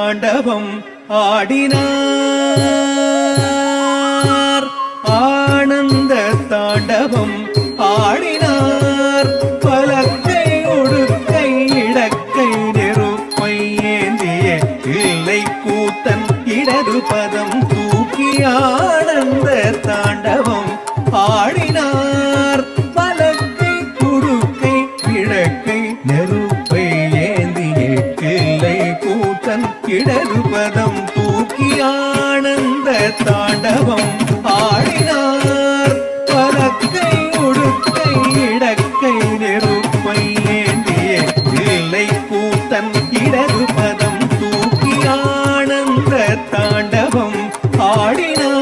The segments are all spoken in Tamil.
தாண்டவம் ஆடினார். ஆனந்த தாண்டவம் ஆடினார். பலக்கை உடுக்கை இடக்கை நெருப்பை ஏந்திய இல்லை கூத்தன் இடது பதம் தூக்கி ஆனந்த தாண்டவம் ஆடினார். பலக்கை உடுக்கை இடக்கை நெருப்பை ஏந்திய இல்லை கூத்தன் இடது பதம் தூக்கி ஆனந்த தாண்டவம் ஆடினார். பலக்கை உடுக்கை இடக்கை நெருப்பை ஏந்திய இல்லை கூத்தன் இடது பதம் தூக்கி ஆனந்த தாண்டவம் ஆடினார்.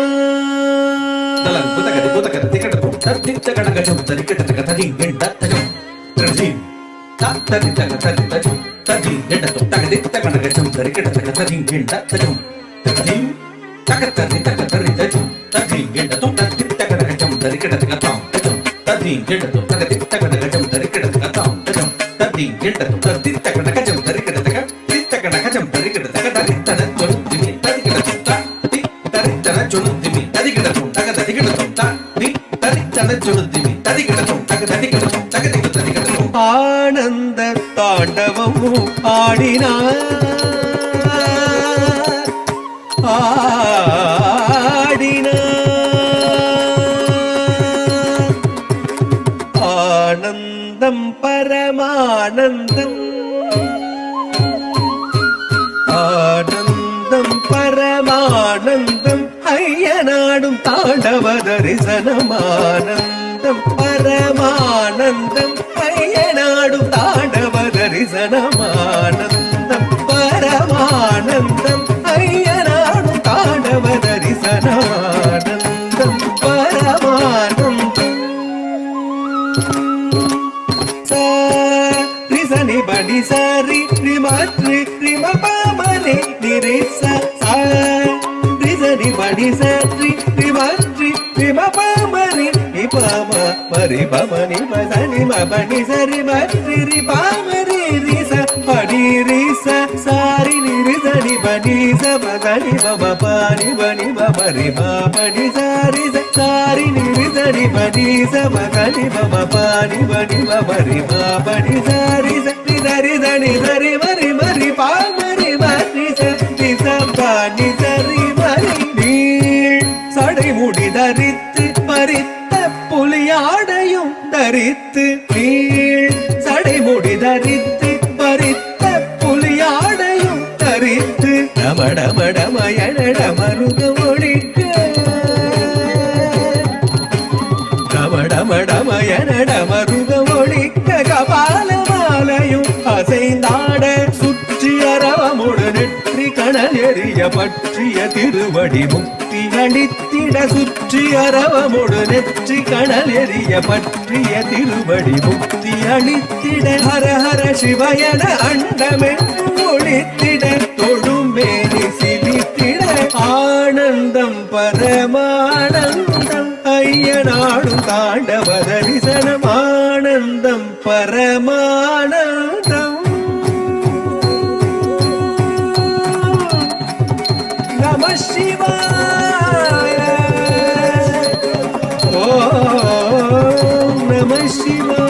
ஆனந்த தாண்டவம் ஆடினார். ஆனந்தம் பரமானந்தம் ஆனந்தம் பரமானந்தம் ஐயனாடும் தாண்டவ தரிசனமானந்தம் பரமானந்தம் ஐயனாடும் தாண்டவ தரிசனமானந்தம் பரமானந்தம் ஐயனாடும் தாண்டவ தரிசனமானந்தம் பரமானந்தம். சரி படி சரி ரிமத்ரி ரிம பாமரி நிரிச சரி படி சரி ரிமத்ரி ரிம பாமரி நிபம மரி பமனி மசனி மபனி சரி மத்ரி ரி பாமரி ரிச படி ரிச சாரி நிரிசனி படி ச மகனி பம பானி பனி பமரி படி சாரி சாரி நிரிசனி படி ச மகனி பம பானி பனி பமரி படி சாரி சரி சரி சரி மரி மரி பாமரி மரி சரி சப்பானி சரி மரி நீள் சடை முடி தரித்து பறித்த புலியாடையும் தரித்து நீள் சடை முடி தரித்து பறித்த புலியாடையும் தரித்து டமடமடமயனட மருக ஒழிக்க டமடமடமயனட மருக ஒழிக்க கபால மாலையும் அசைந்தாட சுற்றி அரவமுடு நெற்றி கணல் எறிய பற்றிய திருவடி முக்தி அளித்திட சுற்றி அரவமுடு நெற்றி கணல் எறிய பற்றிய திருவடி முக்தி அளித்திட ஹர ஹர சிவயன அண்டமென்று ஒழித்திட தொழுமேனி சிலித்திட ஆனந்தம் பரமானந்தம் ஐயனாடும் தாண்டவ தரிசனம் ஆனந்தம் பரமானந்தம். நம சிவாய ஓம் நம சிவாய.